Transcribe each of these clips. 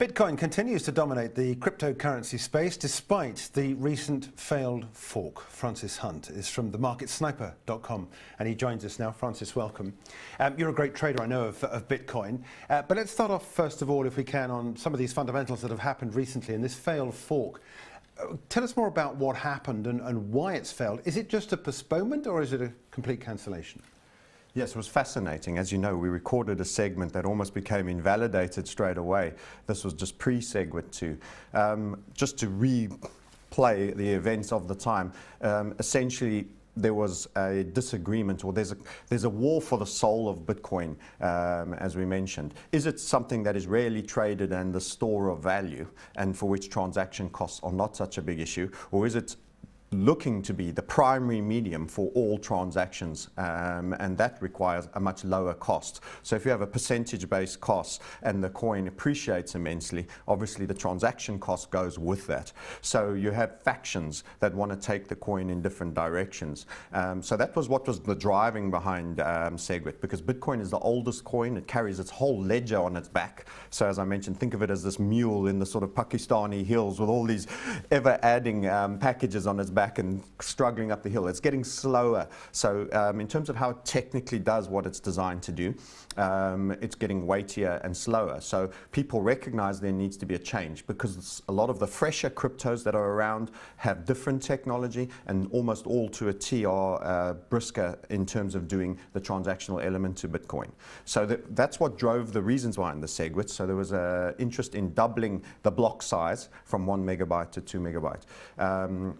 Bitcoin continues to dominate the cryptocurrency space despite the recent failed fork. Francis Hunt is from themarketsniper.com and he joins us now. Francis, welcome. You're a great trader, I know, of Bitcoin. But let's start off, first of all, if we can, on some of these fundamentals that have happened recently in this failed fork. Tell us more about what happened and why it's failed. Is it just a postponement or is it a complete cancellation? Yes, it was fascinating. As you know, we recorded a segment that almost became invalidated straight away. This was just pre-segment 2. Just to replay the events of the time, essentially there was a disagreement, or there's a war for the soul of Bitcoin, as we mentioned. Is it something that is rarely traded and the store of value, and for which transaction costs are not such a big issue, or is it looking to be the primary medium for all transactions, and that requires a much lower cost. So if you have a percentage-based cost and the coin appreciates immensely, obviously the transaction cost goes with that. So you have factions that want to take the coin in different directions. So that was what was the driving behind SegWit, because Bitcoin is the oldest coin. It carries its whole ledger on its back. So as I mentioned, think of it as this mule in the sort of Pakistani hills with all these ever-adding packages on its back and struggling up the hill. It's getting slower. So in terms of how it technically does what it's designed to do, it's getting weightier and slower. So people recognize there needs to be a change, because a lot of the fresher cryptos that are around have different technology, and almost all to a T are brisker in terms of doing the transactional element to Bitcoin. So that's what drove the reasons behind the SegWit. So there was an interest in doubling the block size from 1 megabyte to 2 megabyte.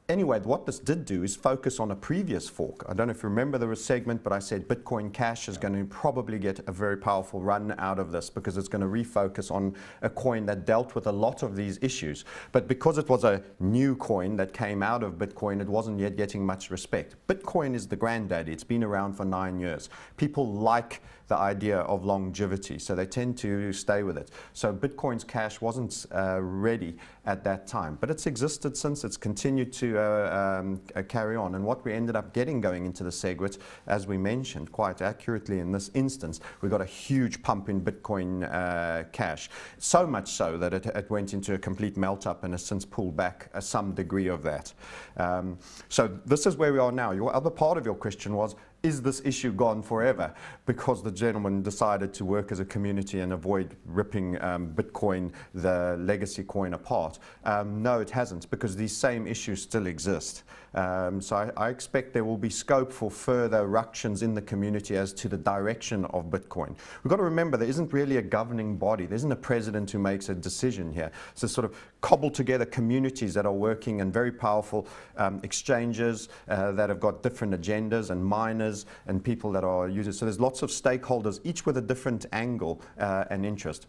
Anyway, what this did do is focus on a previous fork. I don't know if you remember the segment, but I said Bitcoin Cash is going to probably get a very powerful run out of this, because it's going to refocus on a coin that dealt with a lot of these issues. But because it was a new coin that came out of Bitcoin, it wasn't yet getting much respect. Bitcoin is the granddaddy. It's been around for 9 years. People like the idea of longevity, so they tend to stay with it. So Bitcoin's Cash wasn't ready at that time, but it's existed since. It's continued to carry on, and what we ended up getting going into the SegWit, as we mentioned quite accurately in this instance, we got a huge pump in Bitcoin Cash, so much so that it went into a complete melt-up and has since pulled back some degree of that. So this is where we are now. Your other part of your question was, is this issue gone forever because the gentleman decided to work as a community and avoid ripping Bitcoin, the legacy coin, apart? No, it hasn't, because these same issues still exist. So I expect there will be scope for further ructions in the community as to the direction of Bitcoin. We've got to remember there isn't really a governing body. There isn't a president who makes a decision here. So sort of cobbled together communities that are working, and very powerful exchanges that have got different agendas, and miners and people that are users. So there's lots of stakeholders, each with a different angle and interest.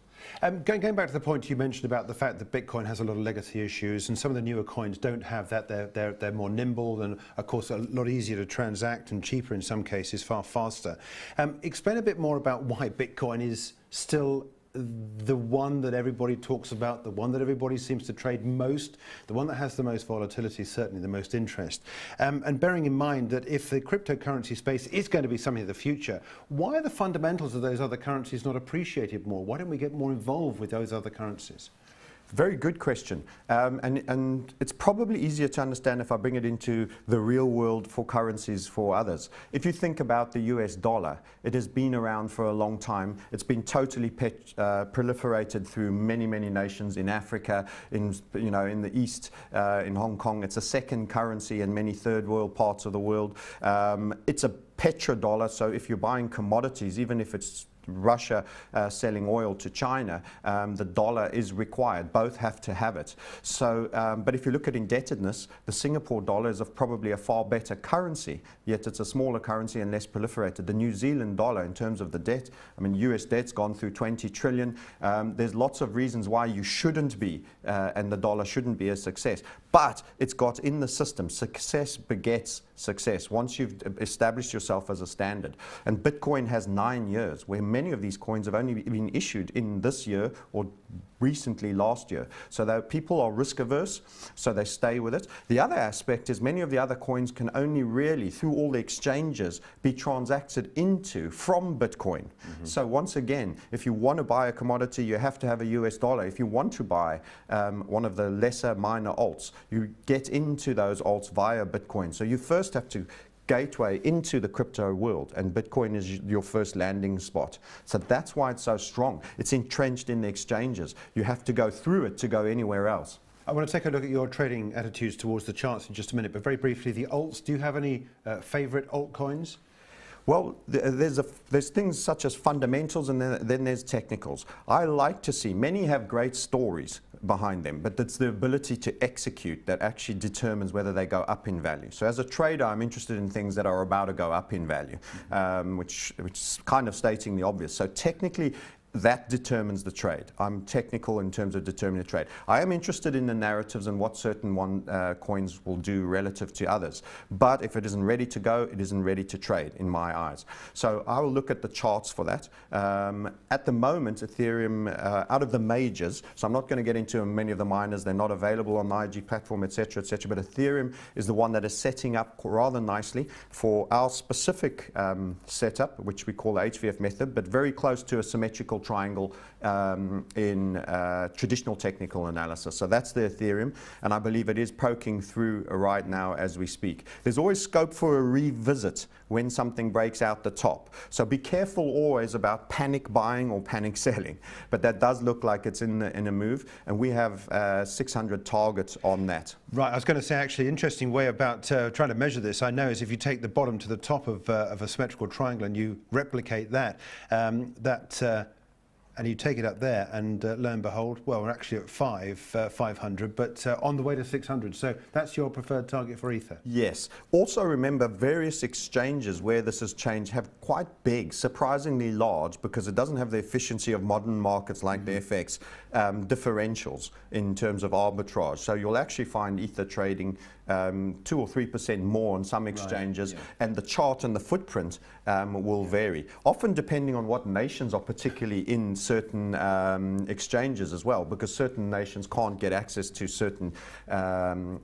Going back to the point you mentioned about the fact that Bitcoin has a lot of legacy issues, and some of the newer coins don't have that. They're more nimble, and of course a lot easier to transact and cheaper in some cases, far faster. Explain a bit more about why Bitcoin is still the one that everybody talks about, the one that everybody seems to trade most, the one that has the most volatility, certainly the most interest. And bearing in mind that if the cryptocurrency space is going to be something of the future, why are the fundamentals of those other currencies not appreciated more? Why don't we get more involved with those other currencies? Very good question, and it's probably easier to understand if I bring it into the real world for currencies for others. If you think about the US dollar, it has been around for a long time. It's been totally proliferated through many, many nations in Africa, in the East, in Hong Kong. It's a second currency in many third world parts of the world. It's a petrodollar, so if you're buying commodities, even if it's Russia selling oil to China, the dollar is required. Both have to have it. So, but if you look at indebtedness, the Singapore dollar is probably a far better currency, yet it's a smaller currency and less proliferated. The New Zealand dollar, in terms of the debt, I mean, US debt's gone through 20 trillion. There's lots of reasons why you shouldn't be, and the dollar shouldn't be a success. But it's got in the system, success begets success. Once you've established yourself yourself as a standard. And Bitcoin has 9 years, where many of these coins have only been issued in this year or recently last year. So that people are risk averse, so they stay with it. The other aspect is many of the other coins can only really, through all the exchanges, be transacted into from Bitcoin. So once again, if you want to buy a commodity, you have to have a US dollar. If you want to buy one of the lesser minor alts, you get into those alts via Bitcoin. So you first have to gateway into the crypto world, and Bitcoin is your first landing spot. So that's why it's so strong. It's entrenched in the exchanges. You have to go through it to go anywhere else. I want to take a look at your trading attitudes towards the charts in just a minute, but very briefly, the alts, do you have any favorite altcoins? Well, there's things such as fundamentals, and then there's technicals. I like to see, many have great stories behind them, but it's the ability to execute that actually determines whether they go up in value. So as a trader, I'm interested in things that are about to go up in value, which is kind of stating the obvious. So technically, that determines the trade. I'm technical in terms of determining the trade. I am interested in the narratives and what certain coins will do relative to others. But if it isn't ready to go, it isn't ready to trade in my eyes. So I will look at the charts for that. At the moment, Ethereum, out of the majors, so I'm not going to get into many of the miners, they're not available on the IG platform, etc., but Ethereum is the one that is setting up rather nicely for our specific setup, which we call the HVF method, but very close to a symmetrical triangle in traditional technical analysis. So that's the Ethereum, and I believe it is poking through right now as we speak. There's always scope for a revisit when something breaks out the top. So be careful always about panic buying or panic selling, but that does look like it's in a move, and we have 600 targets on that. Right, I was going to say, actually, interesting way about trying to measure this, I know, is if you take the bottom to the top of a symmetrical triangle and you replicate that, and you take it up there, and lo and behold, well, we're actually at 500, but on the way to 600. So that's your preferred target for Ether? Yes. Also remember, various exchanges where this has changed have quite big, surprisingly large, because it doesn't have the efficiency of modern markets like the FX, differentials in terms of arbitrage. So you'll actually find Ether trading 2 or 3% more on some exchanges, right, yeah, and the chart and the footprint will vary, often depending on what nations are particularly in certain exchanges as well, because certain nations can't get access to certain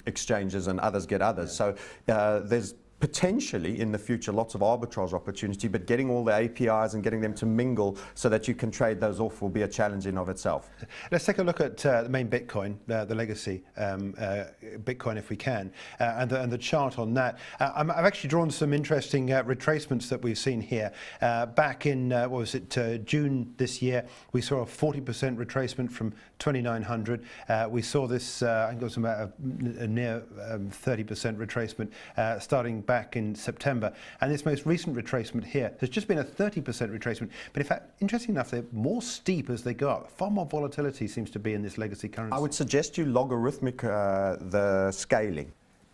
exchanges and others get others. Yeah. So there's potentially in the future lots of arbitrage opportunity, but getting all the APIs and getting them to mingle so that you can trade those off will be a challenge in of itself. Let's take a look at the main Bitcoin, the legacy Bitcoin, if we can, and the chart on that. I've actually drawn some interesting retracements that we've seen here. Back in, what was it, June this year, we saw a 40% retracement from 2,900. We saw this, I think it was about a near 30% retracement starting back in September. And this most recent retracement here, there's just been a 30% retracement. But in fact, interesting enough, they're more steep as they go up. Far more volatility seems to be in this legacy currency. I would suggest you logarithmic the scaling.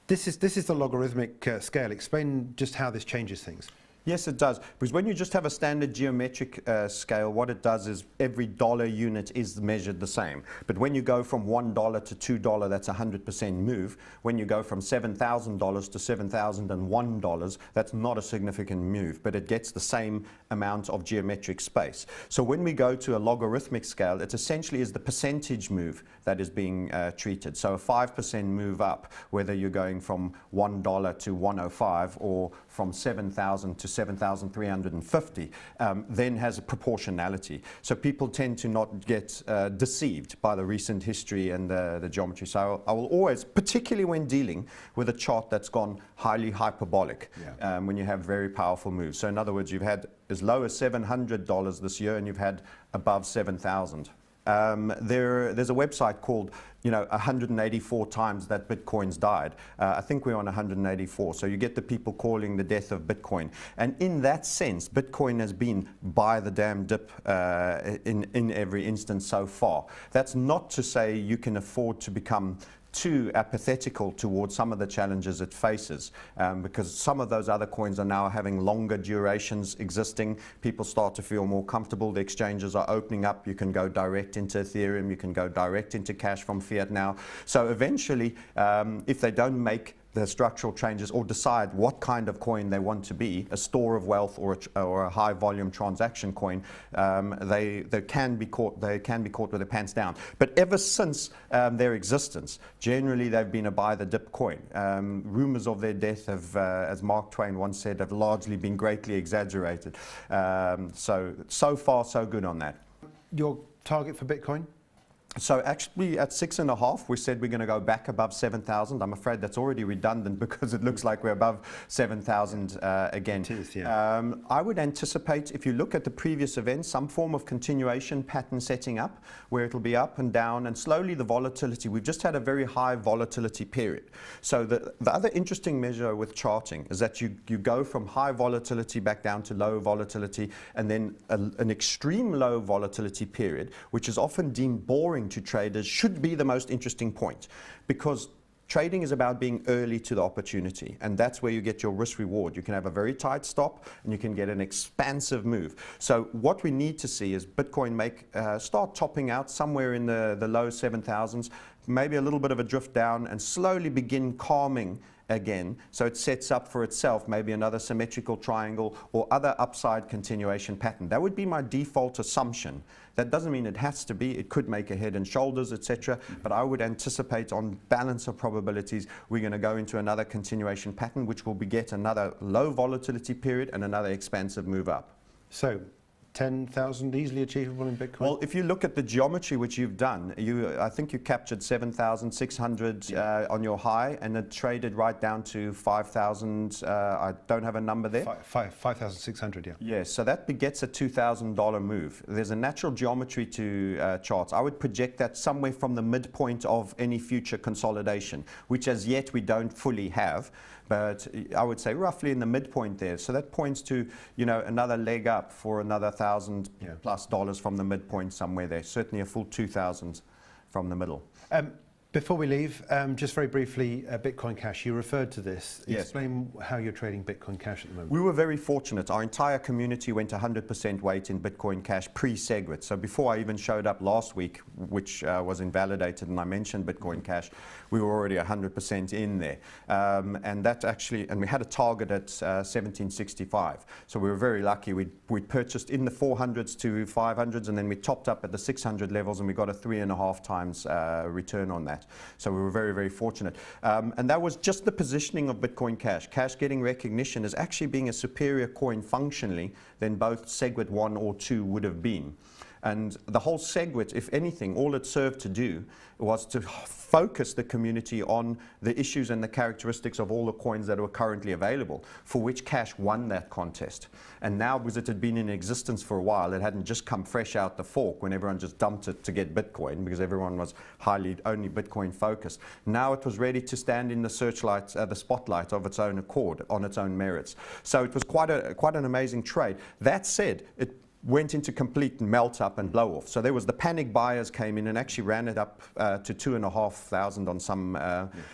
This is the logarithmic scale. Explain just how this changes things. Yes, it does. Because when you just have a standard geometric scale, what it does is every dollar unit is measured the same. But when you go from $1 to $2, that's a 100% move. When you go from $7,000 to $7,001, that's not a significant move, but it gets the same amount of geometric space. So when we go to a logarithmic scale, it essentially is the percentage move that is being treated. So a 5% move up, whether you're going from $1 to 105 or from 7,000 to 7,350, then has a proportionality. So people tend to not get deceived by the recent history and the geometry. So I will always, particularly when dealing with a chart that's gone highly hyperbolic, yeah, when you have very powerful moves. So in other words, you've had as low as $700 this year, and you've had above 7,000. There's a website called, 184 times that Bitcoin's died. I think we're on 184. So you get the people calling the death of Bitcoin. And in that sense, Bitcoin has been buy the damn dip in every instance so far. That's not to say you can afford to become too apathetical towards some of the challenges it faces, because some of those other coins are now having longer durations existing. People start to feel more comfortable. The exchanges are opening up. You can go direct into Ethereum. You can go direct into cash from fiat now. So eventually, if they don't make their structural changes or decide what kind of coin they want to be, a store of wealth or a high volume transaction coin, they can be caught with their pants down. But ever since their existence, generally they've been a buy the dip coin. Rumors of their death have, as Mark Twain once said, have largely been greatly exaggerated. So far so good on that. Your target for Bitcoin? So actually at 6.5, we said we're going to go back above 7,000. I'm afraid that's already redundant because it looks like we're above 7,000 again. It is, yeah. I would anticipate, if you look at the previous events, some form of continuation pattern setting up where it'll be up and down and slowly the volatility. We've just had a very high volatility period. So the other interesting measure with charting is that you go from high volatility back down to low volatility and then an extreme low volatility period, which is often deemed boring to traders, should be the most interesting point, because trading is about being early to the opportunity, and that's where you get your risk reward. You can have a very tight stop and you can get an expansive move. So what we need to see is Bitcoin start topping out somewhere in the low 7,000s, maybe a little bit of a drift down and slowly begin calming again, so it sets up for itself maybe another symmetrical triangle or other upside continuation pattern. That would be my default assumption. That doesn't mean it has to be. It could make a head and shoulders, etc. But I would anticipate, on balance of probabilities, we're going to go into another continuation pattern, which will beget another low volatility period and another expansive move up. So 10,000 easily achievable in Bitcoin? Well, if you look at the geometry which you've done, I think you captured 7,600 on your high, and it traded right down to 5,000. I don't have a number there. 5,600, yeah. Yes, so that begets a $2,000 move. There's a natural geometry to charts. I would project that somewhere from the midpoint of any future consolidation, which as yet we don't fully have. But I would say roughly in the midpoint there. So that points to, another leg up for another $1,000+ from the midpoint somewhere there. Certainly a full 2,000 from the middle. Before we leave, just very briefly, Bitcoin Cash, you referred to this. Yes. Explain how you're trading Bitcoin Cash at the moment. We were very fortunate. Our entire community went 100% weight in Bitcoin Cash pre-SegWit. So before I even showed up last week, which was invalidated and I mentioned Bitcoin Cash, we were already 100% in there. And we had a target at 1765. So we were very lucky. We purchased in the 400s to 500s, and then we topped up at the 600 levels, and we got a 3.5 times return on that. So we were very, very fortunate. And that was just the positioning of Bitcoin Cash. Cash getting recognition as actually being a superior coin functionally than both SegWit 1 or 2 would have been. And the whole SegWit, if anything, all it served to do was to focus the community on the issues and the characteristics of all the coins that were currently available, for which Cash won that contest. And now, because it had been in existence for a while, it hadn't just come fresh out the fork when everyone just dumped it to get Bitcoin, because everyone was only Bitcoin focused. Now it was ready to stand in the spotlight of its own accord, on its own merits. So it was quite an amazing trade. That said, it went into complete melt up and blow off. So there was the panic buyers came in and actually ran it up to 2,500 on some,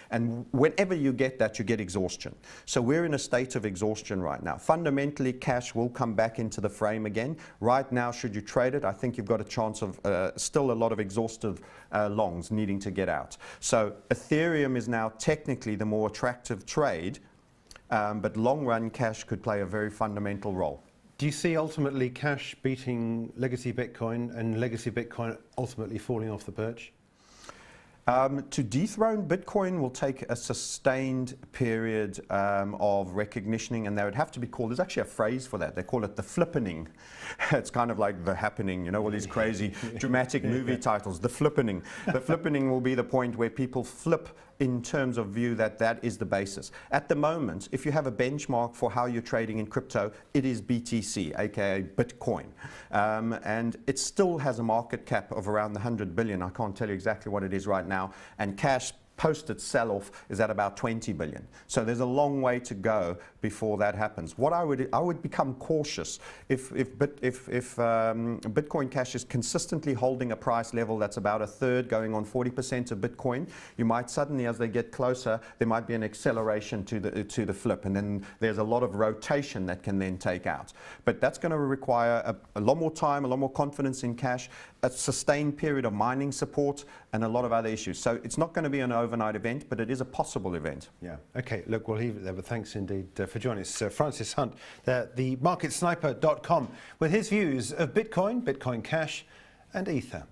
and whenever you get that, you get exhaustion. So we're in a state of exhaustion right now. Fundamentally, Cash will come back into the frame again. Right now, should you trade it, I think you've got a chance of still a lot of exhaustive longs needing to get out. So Ethereum is now technically the more attractive trade, but long run Cash could play a very fundamental role. Do you see ultimately Cash beating legacy Bitcoin and legacy Bitcoin ultimately falling off the perch? To dethrone Bitcoin will take a sustained period of recognition, and they would have to be called, there's actually a phrase for that, they call it the flippening. It's kind of like the happening, all these crazy dramatic movie titles, the flippening. The flippening will be the point where people flip in terms of view that is the basis. At the moment, if you have a benchmark for how you're trading in crypto, it is BTC, aka Bitcoin. And it still has a market cap of around the 100 billion. I can't tell you exactly what it is right now. And Cash post its sell-off is at about 20 billion. So there's a long way to go before that happens. What I would become cautious if Bitcoin Cash is consistently holding a price level that's about a third, going on 40% of Bitcoin. You might suddenly, as they get closer, there might be an acceleration to the flip, and then there's a lot of rotation that can then take out. But that's going to require a lot more time, a lot more confidence in Cash, a sustained period of mining support, and a lot of other issues. So it's not going to be an event. event, but it is a possible event. Yeah. Okay. Look, we'll leave it there. But thanks indeed for joining us, Francis Hunt, the marketsniper.com, with his views of Bitcoin, Bitcoin Cash, and Ether.